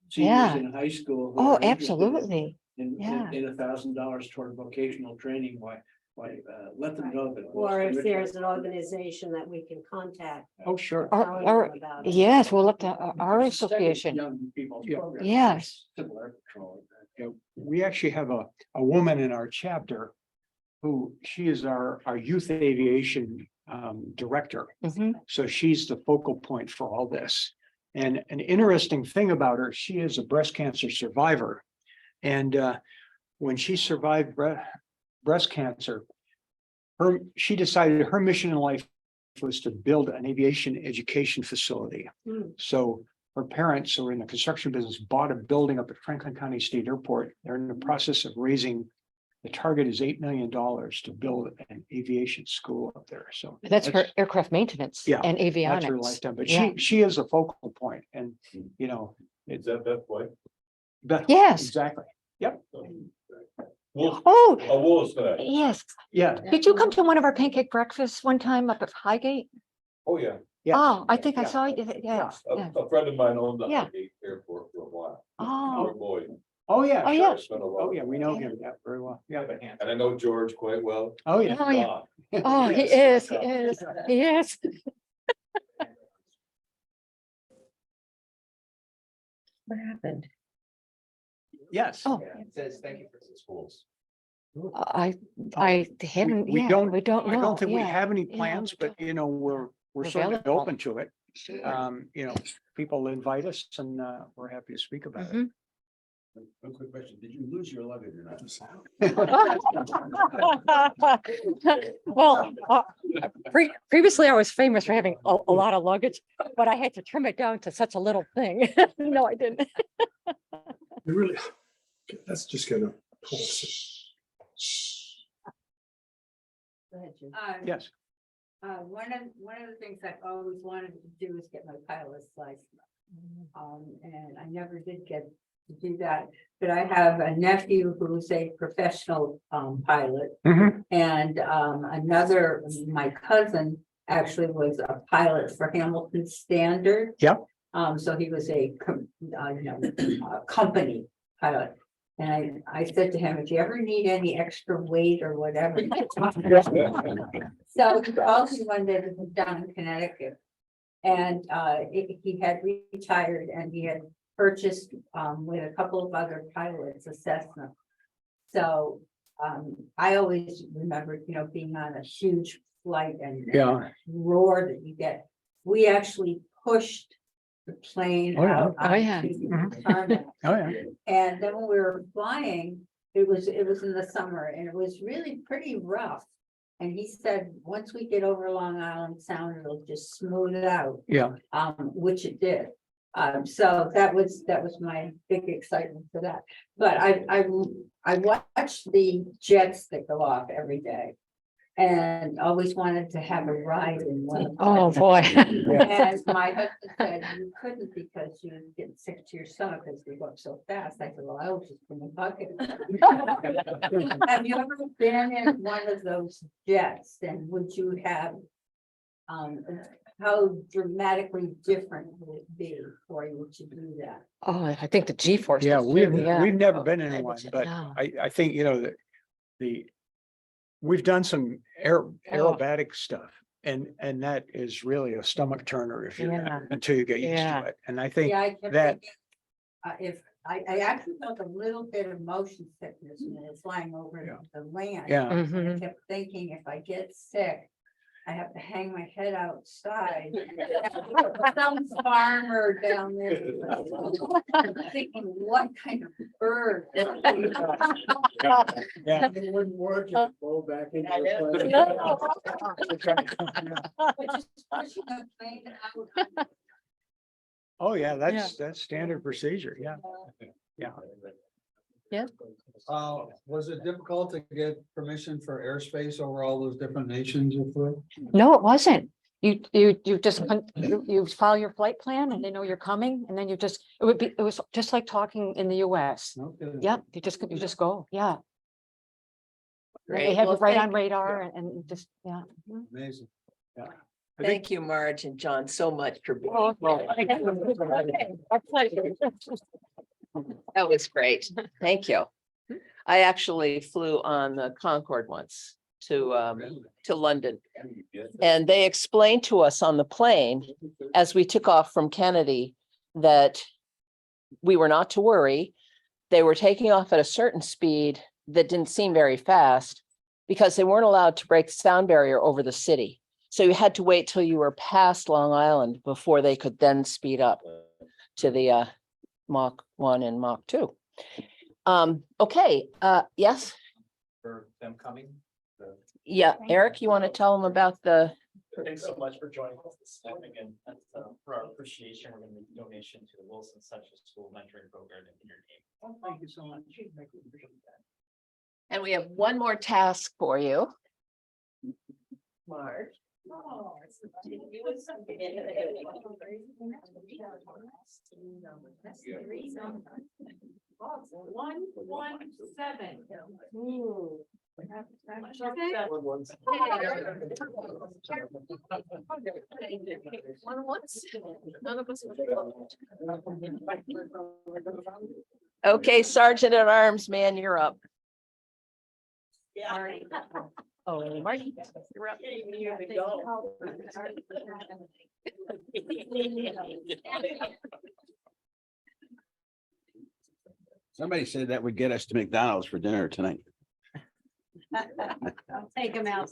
seniors Yeah. in high school. who oh, are interested absolutely. In Yeah. $1,000 toward vocational training, why like, let them know that. Or if there's an organization that we can contact. Oh, sure. Our- telling them about it. Yes, we'll look to our It's the second association. Young people's Yeah. program. Yes. Civil Air Patrol. Yeah, we actually have a woman in our chapter who, she is our youth aviation director. Mhm. So she's the focal point for all this. And an interesting thing about her, she is a breast cancer survivor. And when she survived breast cancer, she decided her mission in life was to build an aviation education facility. Hmm. So her parents, who are in the construction business, bought a building up at Franklin County State Airport. They're in the process of raising, the target is $8 million to build an aviation school up there. So That's for aircraft maintenance Yeah, and that's her avionics. lifetime, but Yeah. she is a focal point, and you know, Is that Beth White? Yes. exactly. Yep. Oh, Williston. yes. Yeah. Did you come to one of our pancake breakfasts one time up at Highgate? Oh, yeah. Yeah. Oh, I think I Yeah. saw you. Yes. yes. A friend of mine owned the Yeah. Highgate Airport for a while. Oh, Boy. Oh, yeah. Oh, sure. yeah. Spent a lot Oh, of yeah, we time. know him. Yeah, very well. Yeah. And I know George quite well. Oh, yeah. oh, yeah. Don. Oh, he Yes. is. He is. He is. What happened? Yes. Oh, It says thank you for the schools. I haven't. We yeah, don't, We don't I know. don't think we yeah. have any Yeah, plans, we but you know, we're certainly available. open to it. You know, people invite us and we're happy to speak about it. Mhm. One quick question. Did you lose your luggage or not? Well, previously I was famous for having a lot of luggage, but I had to trim it down to such a little thing. No, I didn't. We really, that's just gonna pause. Yes. One of the things I've always wanted to do is get my pilot's license. And I never did get to do that, but I have a nephew who's a professional pilot. Mhm. And another, my cousin actually was a pilot for Hamilton Standard. Yep. So he was a company pilot. And I said to him, if you ever need any extra weight or whatever. So all he wanted was down in Connecticut. And he had retired and he had purchased with a couple of other pilots a Cessna. So I always remembered, being on a huge flight and Yeah. roar that you get. We actually pushed the plane Oh, yeah. out. Oh, yeah. onto the Mhm. tarmac. Oh, yeah. And then when we were flying, it was in the summer and it was really pretty rough. And he said, once we get over Long Island Sound, it'll just smooth out, Yeah. which it did. So that was my big excitement for that. But I watched the jets that go off every day. And always wanted to have a ride in one. of them. Oh, boy. And my husband said, you couldn't because you would get sick to your stomach because they go up so fast. I said, well, I'll just bring a bucket. Have you ever been in one of those jets? And would you have, how dramatically different would it be for you to do that? Oh, I think the G-force. Yeah, is we've really- yeah. never been in one, No. but I think, you know, that we've done some aerobatic stuff. And that is really a stomach turner if you, Yeah. until you get used Yeah. to it. And I think Yeah, I kept that, thinking, if I actually felt a little bit of motion sickness when it was flying over Yeah. the land. yeah, I Mhm. kept thinking, if I get sick, I have to hang my head outside. Some farmer down there. I'm thinking, what kind of bird? yeah. It wouldn't work if you go back into I your know. plane. Just pushing a plane out. Oh, yeah, that's standard procedure. Yeah, yeah. Was it difficult to get permission for airspace over all those different nations you flew? No, it wasn't. You just, you file your flight plan and they know you're coming and then it was just like talking in the US. No kidding. Yep, you just go, yeah. They Great. have Well, it right on thank- radar and just, yeah. Amazing. I think- Thank you, Marge and John, so much for being. Oh, Our pleasure. That was great. Thank you. I actually flew on the Concorde once. to London. And they explained to us on the plane as we took off from Kennedy that we were not to worry. They were taking off at a certain speed that didn't seem very fast because they weren't allowed to break the sound barrier over the city. So you had to wait till you were past Long Island before they could then speed up to the Mach 1 and Mach 2. Okay, yes, For them coming. yeah, Eric, you want to tell them about the, Thanks so much for joining us this morning, and for our appreciation, we're going to make a donation to the Wilson Central School Mentoring Program in your name. Thank you so much. and we have one more task for you. Marge. One, 7. Okay, Sergeant at Arms, man, you're up. Oh, Marty, you're up. Somebody said that would get us to McDonald's for dinner tonight. I'll take him out.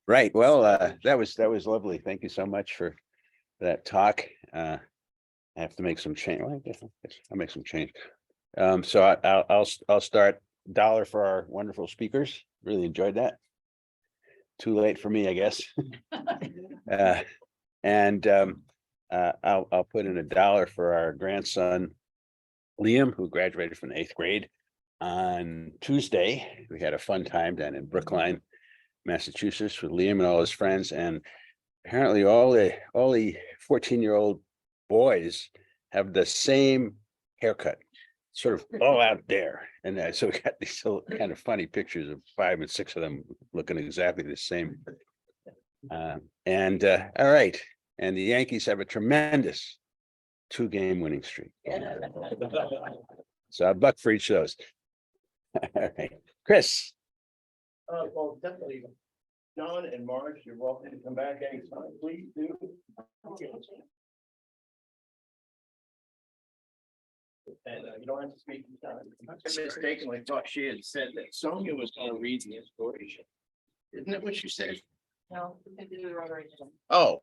Right, well, that was lovely. Thank you so much for that talk. I have to make some change. Well, I guess I'll make some change. So I'll start $1 for our wonderful speakers. Really enjoyed that. Too late for me, I guess. And I'll put in $1 for our grandson, Liam, who graduated from the 8th grade. On Tuesday, we had a fun time down in Brookline, Massachusetts with Liam and all his friends. And apparently all the 14-year-old boys have the same haircut, sort of all out there. And so we got these little kind of funny pictures of 5 and 6 of them looking exactly the same. All right. And the Yankees have a tremendous 2-game winning streak. So $1 for each of those. All right, Chris. Well, definitely, John and Marge, you're welcome to come back anytime, please do. And you don't have to speak. I mistakenly thought she had said that Sonia was going to read the inspiration. Isn't that what she said? No, I did the Rotary. Oh,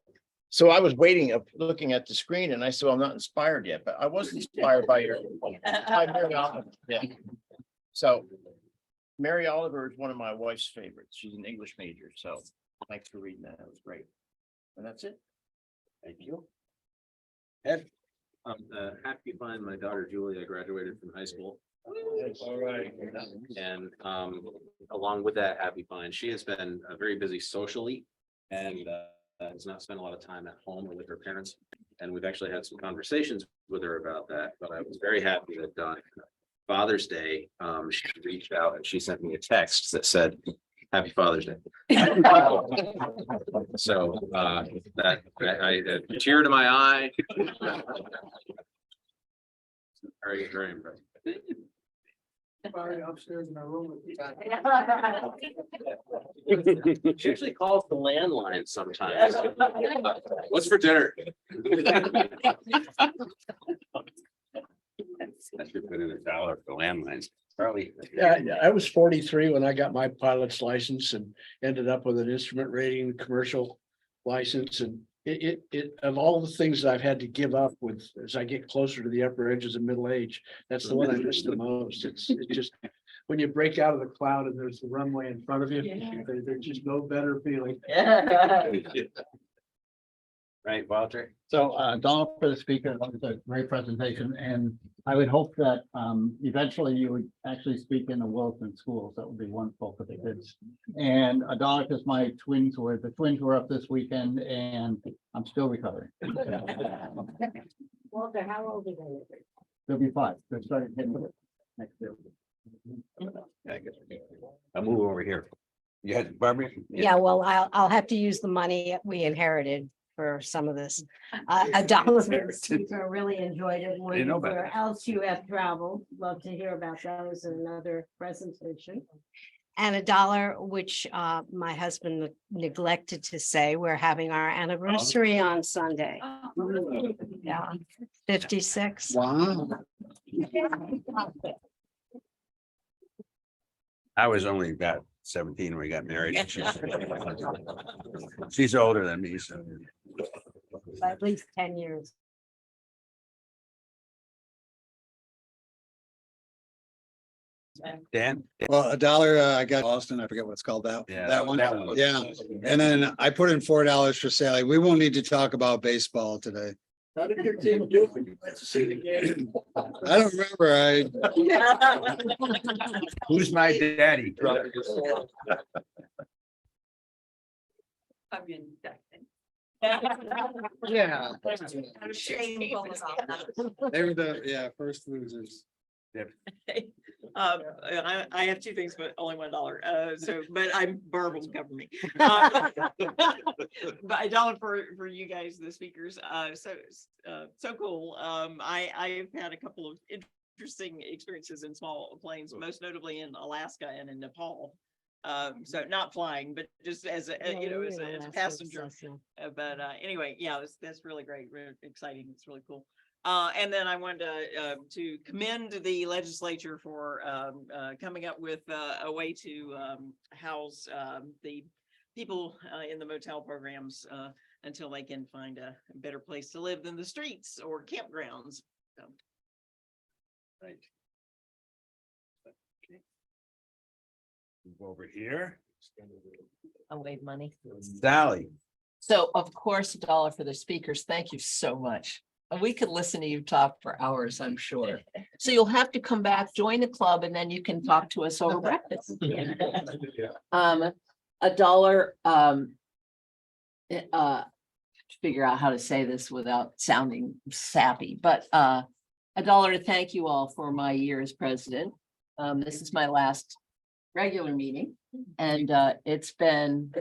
so I was waiting, looking at the screen, and I said, I'm not inspired yet, but I was inspired by your. by Mary Oliver. Yeah. So Mary Oliver is one of my wife's favorites. She's an English major, so thanks for reading that. That was great. And that's it. Thank you. I'm happy to find my daughter Julia graduated from high school. All right. And along with that, happy find, she has been very busy socially and has not spent a lot of time at home or with her parents. And we've actually had some conversations with her about that, but I was very happy that on Father's Day, she reached out and she sent me a text that said, Happy Father's Day. So that I a tear to my eye. Very, very impressed. Upstairs in our room. She actually calls the landline sometimes. What's for dinner? I should put in $1 for landlines. Charlie. Yeah, I was 43 when I got my pilot's license and ended up with an instrument rating commercial license. And it of all the things that I've had to give up with as I get closer to the upper edges of middle age, that's the one I miss the most. It's just when you break out of the cloud and there's the runway in front of you, there's just no better feeling. Right, Walter. So Donald for the speaker, that was a great presentation, and I would hope that eventually you would actually speak in the Williston schools. That would be wonderful for the kids. And Adonis, my twins were up this weekend, and I'm still recovering. Walter, how old are they? They'll be 5. They're starting next year. I'll move over here. You had Barbara? Yeah, well, I'll have to use the money we inherited for some of this. Adonis really enjoyed it. I didn't know about Where that. else you have traveled, love to hear about those in another presentation. And $1, which my husband neglected to say, we're having our anniversary on Sunday. Yeah, 56. Wow. I was only about 17 when we got married. She's older than me, so. At least 10 years. Dan? Well, $1, I got Austin, I forget what it's called, that, Yeah, that one. that one. Yeah, and then I put in $4 for Sally. We won't need to talk about baseball today. How did your team do when you went to see the game? I don't remember, Who's my daddy? I'm in second. Yeah. I'm shameful about that. They were the, first losers. I have two things, but only $1. But Barb will cover me. But $1 for you guys, the speakers. So cool. I've had a couple of interesting experiences in small planes, most notably in Alaska and in Nepal. So not flying, but just as a as a passenger. But anyway, yeah, that's really great, really exciting. It's really cool. And then I wanted to commend the legislature for coming up with a way to house the people in the motel programs until they can find a better place to live than the streets or campgrounds. So. Right. Okay. Move over here. I'll wave money. Sally. So of course, $1 for the speakers. Thank you so much. And we could listen to you talk for hours, I'm sure. So you'll have to come back, join the club, and then you can talk to us over breakfast. $1, figure out how to say this without sounding sappy, but $1 to thank you all for my year as president. This is my last regular meeting, and it's been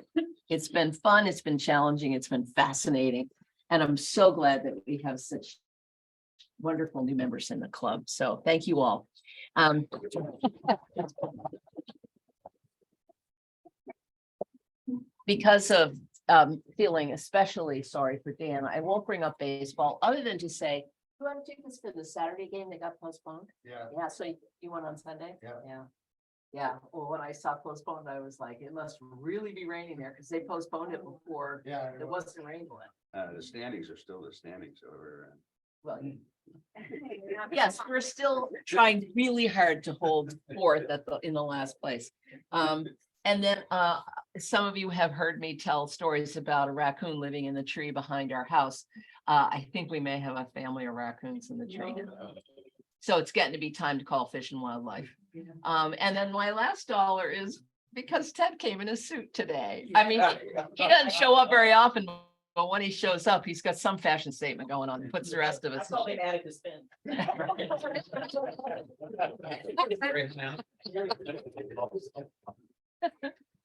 fun, it's been challenging, it's been fascinating. And I'm so glad that we have such wonderful new members in the club. So thank you all. Because of feeling especially sorry for Dan, I won't bring up baseball other than to say, you want to take this for the Saturday game that got postponed? Yeah, so you went on Sunday? Yeah. Well, when I saw postponed, I was like, it must really be raining there because they postponed it before. Yeah. It wasn't raining. The standings are still the standings over. Well, yes, we're still trying really hard to hold forth in the last place. And then some of you have heard me tell stories about a raccoon living in the tree behind our house. I think we may have a family of raccoons in the tree now. So it's getting to be time to call Fish and Wildlife. And then my last $1 is because Ted came in a suit today. I mean, he doesn't show up very often, but when he shows up, he's got some fashion statement going on. Puts the rest of us.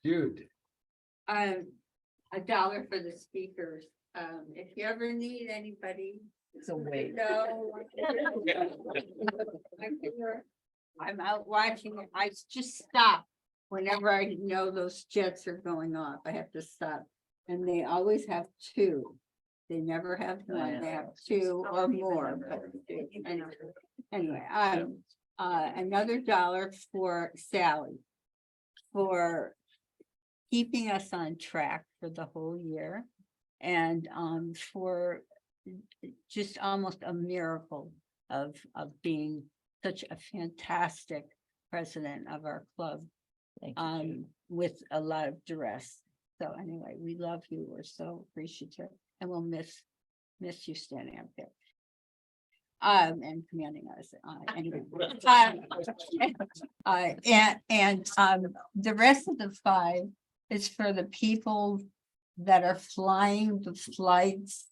Jude. $1 for the speakers. If you ever need anybody. So wait. No. I'm out watching it. I just stop whenever I know those jets are going off. I have to stop. And they always have two. They never have one. They have two or more. But anyway, another $1 for Sally for keeping us on track for the whole year, and for just almost a miracle of being such a fantastic president of our club. Thank you. With a lot of duress. So anyway, we love you. We're so appreciative, and we'll miss you standing up there. And commanding us. Anyway. The rest of the 5 is for the people that are flying the flights,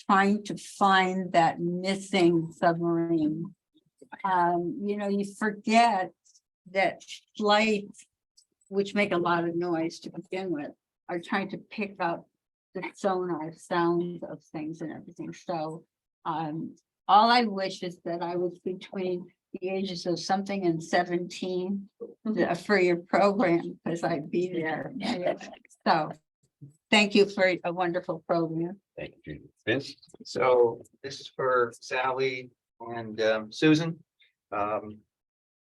trying to find that missing submarine. You forget that flights, which make a lot of noise to begin with, are trying to pick up the sonar sounds of things and everything. So all I wish is that I was between the ages of something and 17 for your program, because I'd be there. So thank you for a wonderful program. Thank you. Vince? So this is for Sally and Susan.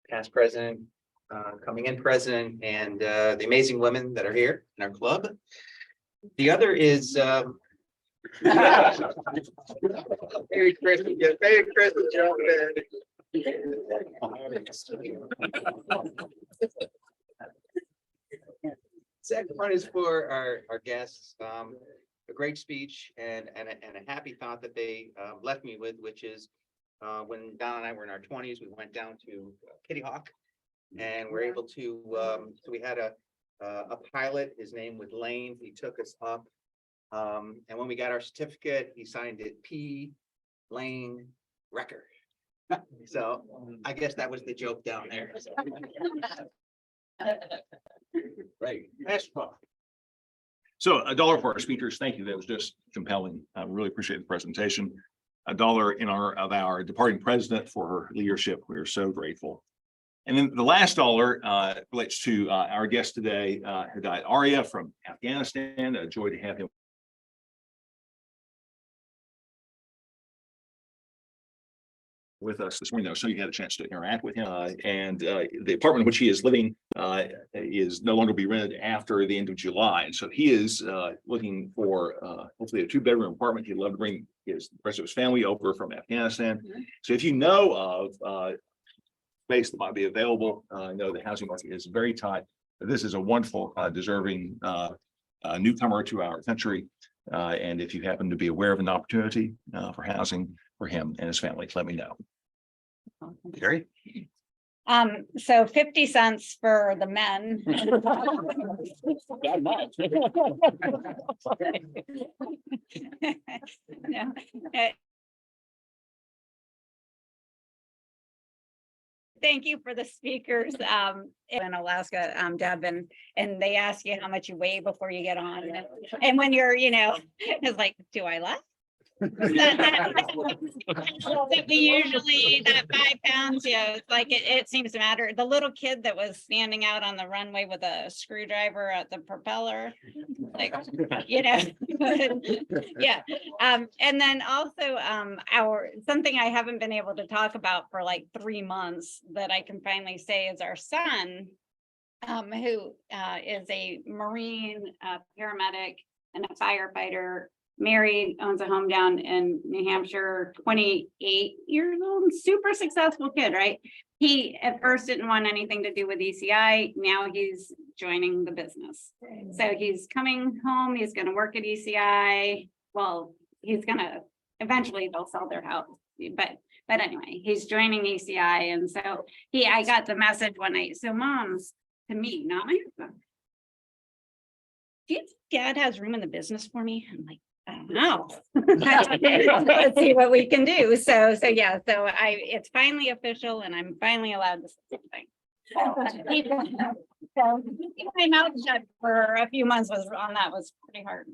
Past president, coming in president, and the amazing women that are here in our club. The other is Merry Christmas, yeah, Merry Christmas, John. Second one is for our guests. A great speech and a happy thought that they left me with, which is when Don and I were in our 20s, we went down to Kitty Hawk and we're able to, so we had a pilot, his name was Lane, he took us up. And when we got our certificate, he signed it P. Lane Wrecker. So I guess that was the joke down there. Right. So $1 for our speakers. Thank you. That was just compelling. I really appreciate the presentation. $1 in honor of our departing president for her leadership. We are so grateful. And then the last dollar relates to our guest today, Hidayat Arya from Afghanistan. A joy to have him with us this morning, though, so you had a chance to interact with him. And the apartment in which he is living is no longer be rented after the end of July. And so he is looking for hopefully a 2-bedroom apartment. He'd love to bring the rest of his family over from Afghanistan. So if you know of space that might be available, I know the housing market is very tight. But this is a wonderful, deserving newcomer to our country. And if you happen to be aware of an opportunity for housing for him and his family, let me know. Gary? So 50 cents for the men. No, thank you for the speakers. In Alaska, Devin, and they ask you how much you weigh before you get on. And when you're, it's like, do I laugh? We usually that 5 pounds, it's like it seems to matter. The little kid that was standing out on the runway with a screwdriver at the propeller, like, yeah. And then also something I haven't been able to talk about for like 3 months that I can finally say is our son, who is a Marine paramedic and a firefighter, married, owns a home down in New Hampshire, 28 years old, super successful kid, right? He at first didn't want anything to do with ECI. Now he's joining the business. So he's coming home. He's going to work at ECI. Well, he's going to eventually they'll sell their house. But anyway, he's joining ECI. And so I got the message one night. So mom's to me, not my husband. Do you think Dad has room in the business for me? I'm like, I don't know. Let's see what we can do. So it's finally official and I'm finally allowed to say something. So keeping my mouth shut for a few months was pretty hard.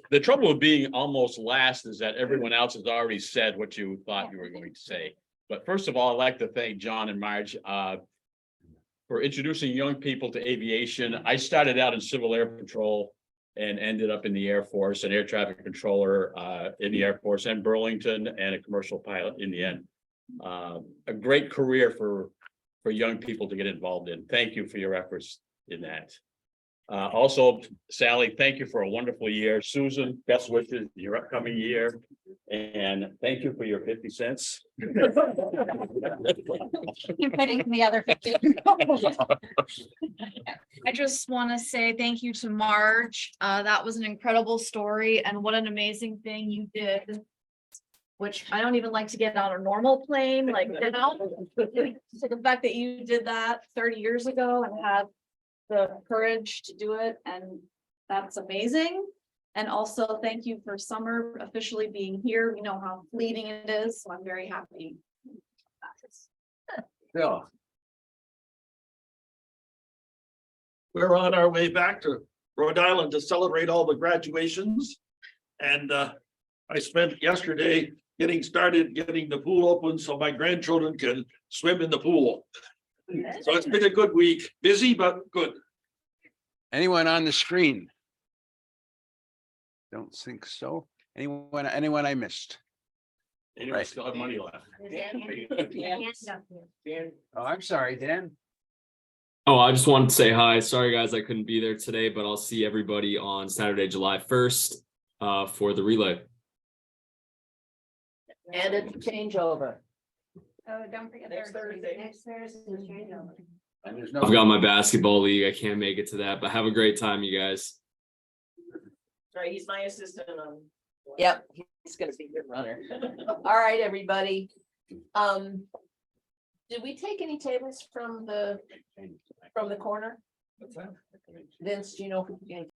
The trouble with being almost last is that everyone else has already said what you thought you were going to say. But first of all, I'd like to thank John and Marge for introducing young people to aviation. I started out in Civil Air Patrol and ended up in the Air Force, an air traffic controller in the Air Force and Burlington, and a commercial pilot in the end. A great career for young people to get involved in. Thank you for your efforts in that. Also, Sally, thank you for a wonderful year. Susan, best wishes your upcoming year. And thank you for your 50 cents. You're putting the other 50. I just want to say thank you to Marge. That was an incredible story and what an amazing thing you did, which I don't even like to get on a normal plane. Like, so the fact that you did that 30 years ago and have the courage to do it, and that's amazing. And also thank you for summer officially being here. We know how fleeting it is, so I'm very happy. Yeah. We're on our way back to Rhode Island to celebrate all the graduations. And I spent yesterday getting started, getting the pool open so my grandchildren can swim in the pool. So it's been a good week, busy but good. Anyone on the screen? Don't think so. Anyone I missed? Anyway, Right. still have money left. Oh, I'm sorry, Dan. Oh, I just wanted to say hi. Sorry, guys, I couldn't be there today, but I'll see everybody on Saturday, July 1st, for the relay. And it's a changeover. Oh, don't forget Next Thursday. Next Thursday is changeover. And there's no. I've got my basketball league. I can't make it to that, but have a great time, you guys. Right, he's my assistant on. Yep, he's gonna be a good runner. All right, everybody. Did we take any tables from the corner? Vince, do you know if we can